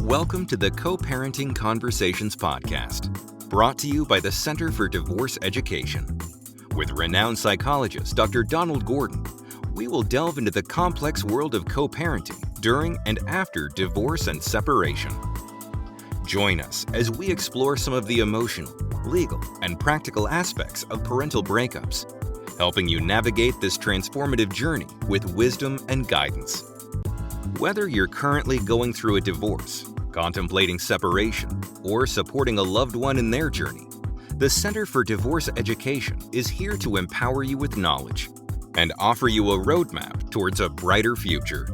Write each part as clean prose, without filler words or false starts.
Welcome to the Co-Parenting Conversations podcast, brought to you by the Center for Divorce Education. With renowned psychologist Dr. Donald Gordon, we will delve into the complex world of co-parenting during and after divorce and separation. Join us as we explore some of the emotional, legal, and practical aspects of parental breakups, helping you navigate this transformative journey with wisdom and guidance. Whether you're currently going through a divorce, contemplating separation, or supporting a loved one in their journey, the Center for Divorce Education is here to empower you with knowledge and offer you a roadmap towards a brighter future.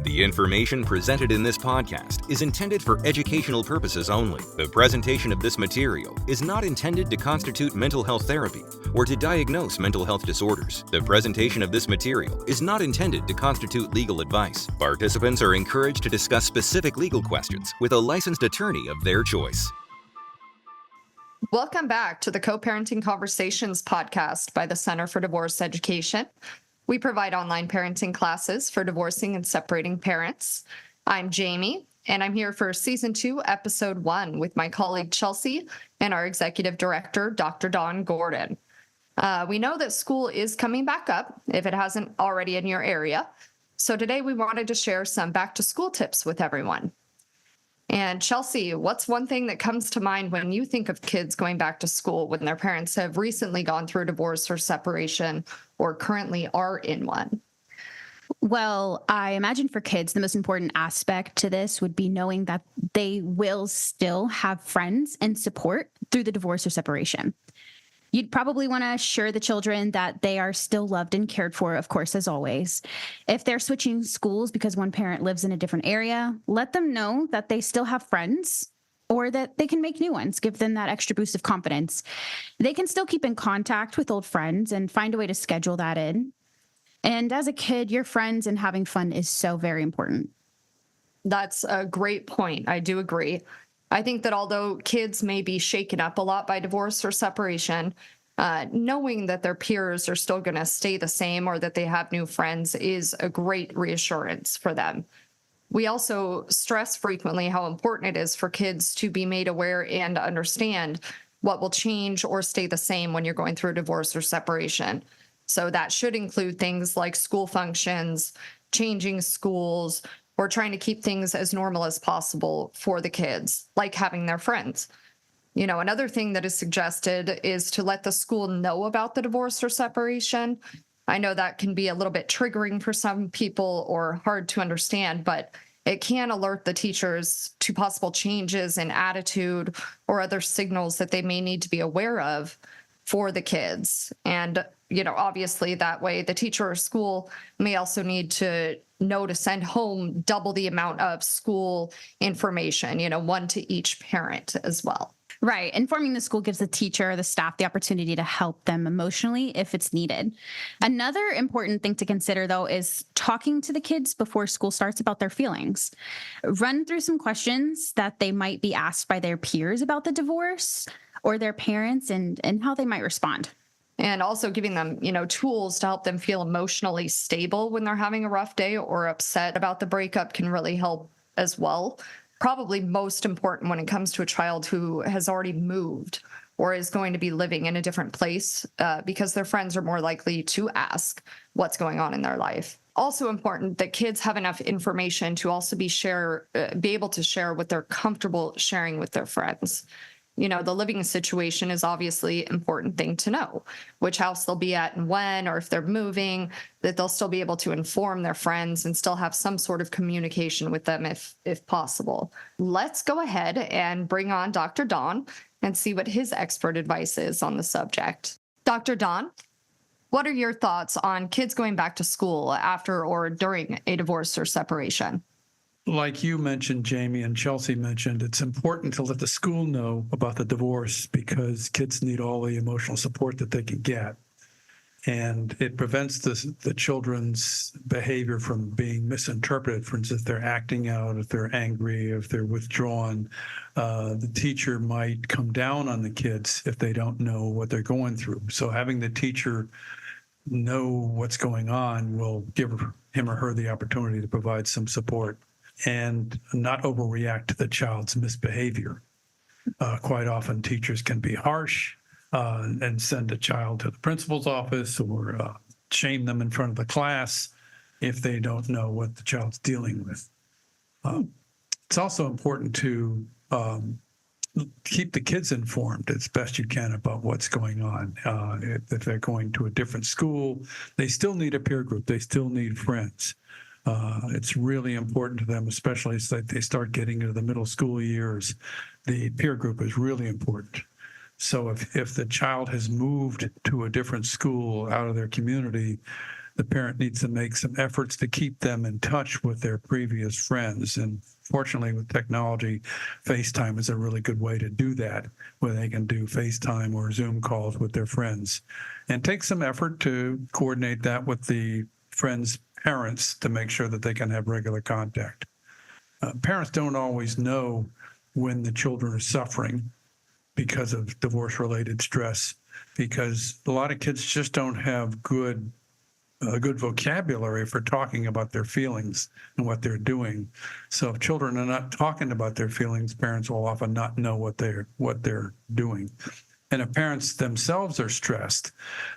The information presented in this podcast is intended for educational purposes only. The presentation of this material is not intended to constitute mental health therapy or to diagnose mental health disorders. The presentation of this material is not intended to constitute legal advice. Participants are encouraged to discuss specific legal questions with a licensed attorney of their choice. Welcome back to the Co-Parenting Conversations podcast by the Center for Divorce Education. We provide online parenting classes for divorcing and separating parents. I'm Jamie, and I'm here for Season 2, Episode 1 with my colleague Chelsea and our Executive Director, Dr. Don Gordon. We know that school is coming back up, if it hasn't already in your area. So today we wanted to share some back-to-school tips with everyone. And Chelsea, what's one thing that comes to mind when you think of kids going back to school when their parents have recently gone through a divorce or separation or currently are in one? Well, I imagine for kids, the most important aspect to this would be knowing that they will still have friends and support through the divorce or separation. You'd probably want to assure the children that they are still loved and cared for, of course, as always. If they're switching schools because one parent lives in a different area, let them know that they still have friends or that they can make new ones, give them that extra boost of confidence. They can still keep in contact with old friends and find a way to schedule that in. And as a kid, your friends and having fun is so very important. That's a great point. I do agree. I think that although kids may be shaken up a lot by divorce or separation, knowing that their peers are still going to stay the same or that they have new friends is a great reassurance for them. We also stress frequently how important it is for kids to be made aware and understand what will change or stay the same when you're going through a divorce or separation. So that should include things like school functions, changing schools, or trying to keep things as normal as possible for the kids, like having their friends. You know, another thing that is suggested is to let the school know about the divorce or separation. I know that can be a little bit triggering for some people or hard to understand, but it can alert the teachers to possible changes in attitude or other signals that they may need to be aware of for the kids. And, you know, obviously that way the teacher or school may also need to know to send home double the amount of school information, one to each parent as well. Right. Informing the school gives the teacher or the staff the opportunity to help them emotionally if it's needed. Another important thing to consider, though, is talking to the kids before school starts about their feelings. Run through some questions that they might be asked by their peers about the divorce or their parents and how they might respond. And also giving them, tools to help them feel emotionally stable when they're having a rough day or upset about the breakup can really help as well. Probably most important when it comes to a child who has already moved or is going to be living in a different place because their friends are more likely to ask what's going on in their life. Also important that kids have enough information to also be able to share what they're comfortable sharing with their friends. The living situation is obviously an important thing to know, which house they'll be at and when, or if they're moving, that they'll still be able to inform their friends and still have some sort of communication with them if possible. Let's go ahead and bring on Dr. Don and see what his expert advice is on the subject. Dr. Don, what are your thoughts on kids going back to school after or during a divorce or separation? Like you mentioned, Jamie, and Chelsea mentioned, it's important to let the school know about the divorce because kids need all the emotional support that they can get. And it prevents the children's behavior from being misinterpreted. For instance, if they're acting out, if they're angry, if they're withdrawn, the teacher might come down on the kids if they don't know what they're going through. So having the teacher know what's going on will give him or her the opportunity to provide some support and not overreact to the child's misbehavior. Quite often, teachers can be harsh and send a child to the principal's office or shame them in front of the class if they don't know what the child's dealing with. It's also important to keep the kids informed as best you can about what's going on. If they're going to a different school, they still need a peer group. They still need friends. It's really important to them, especially as they start getting into the middle school years. The peer group is really important. So if the child has moved to a different school out of their community, the parent needs to make some efforts to keep them in touch with their previous friends. And fortunately, with technology, FaceTime is a really good way to do that, where they can do FaceTime or Zoom calls with their friends. And take some effort to coordinate that with the friends' parents to make sure that they can have regular contact. Parents don't always know when the children are suffering because of divorce-related stress, because a lot of kids just don't have a good vocabulary for talking about their feelings and what they're doing. So if children are not talking about their feelings, parents will often not know what they're doing. And if parents themselves are stressed,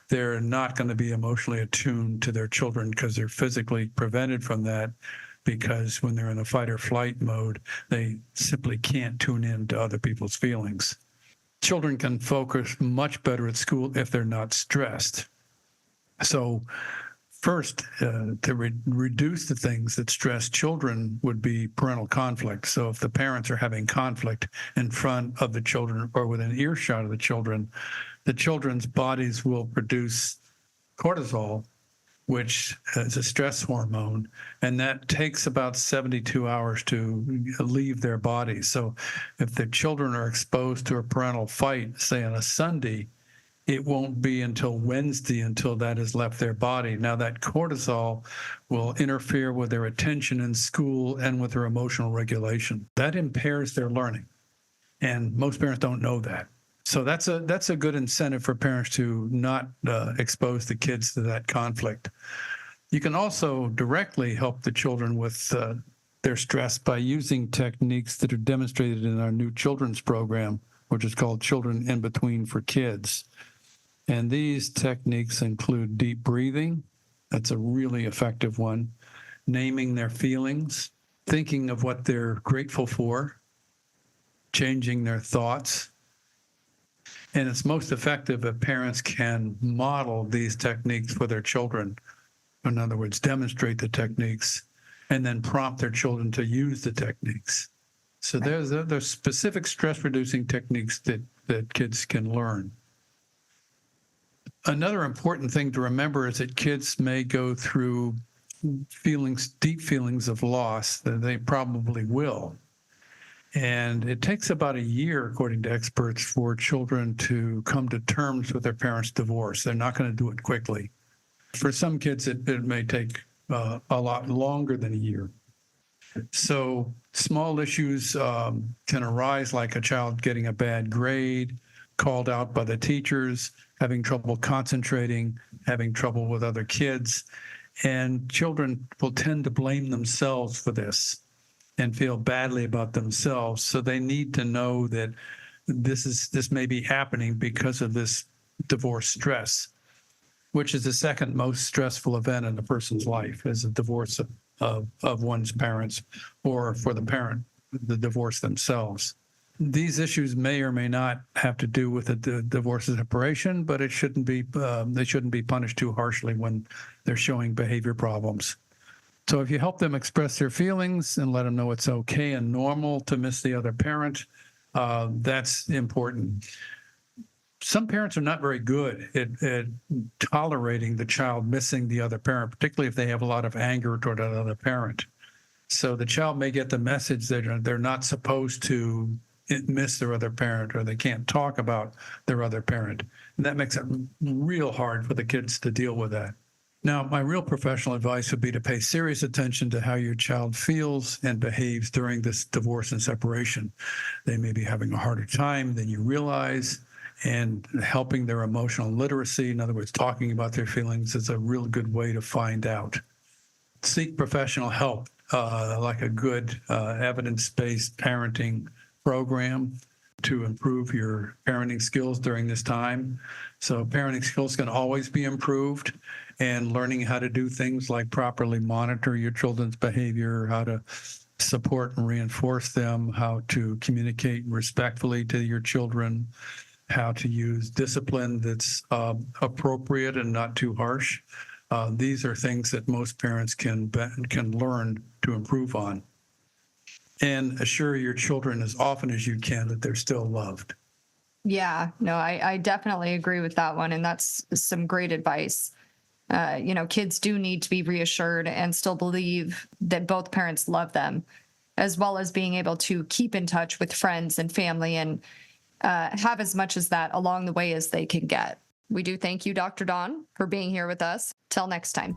they're not going to be emotionally attuned to their children because they're physically prevented from that, because when they're in a fight or flight mode, they simply can't tune in to other people's feelings. Children can focus much better at school if they're not stressed. So first, to reduce the things that stress children would be parental conflict. So if the parents are having conflict in front of the children or within earshot of the children's bodies will produce cortisol, which is a stress hormone, and that takes about 72 hours to leave their bodies. So if the children are exposed to a parental fight, say on a Sunday, it won't be until Wednesday until that has left their body. Now that cortisol will interfere with their attention in school and with their emotional regulation. That impairs their learning. And most parents don't know that. So that's a good incentive for parents to not expose the kids to that conflict. You can also directly help the children with their stress by using techniques that are demonstrated in our new children's program, which is called Children in Between for Kids. And these techniques include deep breathing. That's a really effective one. Naming their feelings, thinking of what they're grateful for, changing their thoughts. And it's most effective if parents can model these techniques for their children. In other words, demonstrate the techniques and then prompt their children to use the techniques. So there's specific stress-reducing techniques that kids can learn. Another important thing to remember is that kids may go through deep feelings of loss, that they probably will. And it takes about a year, according to experts, for children to come to terms with their parents' divorce. They're not going to do it quickly. For some kids, it may take a lot longer than a year. So small issues can arise, like a child getting a bad grade, called out by the teachers, having trouble concentrating, having trouble with other kids. And children will tend to blame themselves for this and feel badly about themselves. So they need to know that this may be happening because of this divorce stress, which is the second most stressful event in a person's life, is a divorce of one's parents, or for the parent, the divorce themselves. These issues may or may not have to do with the divorce and separation, but they shouldn't be punished too harshly when they're showing behavior problems. So if you help them express their feelings and let them know it's okay and normal to miss the other parent, that's important. Some parents are not very good at tolerating the child missing the other parent, particularly if they have a lot of anger toward another parent. So the child may get the message that they're not supposed to miss their other parent, or they can't talk about their other parent. And that makes it real hard for the kids to deal with that. Now, my real professional advice would be to pay serious attention to how your child feels and behaves during this divorce and separation. They may be having a harder time than you realize, and helping their emotional literacy, in other words, talking about their feelings, is a real good way to find out. Seek professional help like a good evidence-based parenting program to improve your parenting skills during this time. So parenting skills can always be improved, and learning how to do things like properly monitor your children's behavior, how to support and reinforce them, how to communicate respectfully to your children, how to use discipline that's appropriate and not too harsh. These are things that most parents can learn to improve on. And assure your children as often as you can that they're still loved. Yeah, no, I definitely agree with that one. And that's some great advice. Kids do need to be reassured and still believe that both parents love them, as well as being able to keep in touch with friends and family and have as much as that along the way as they can get. We do thank you, Dr. Dawn, for being here with us. Till next time.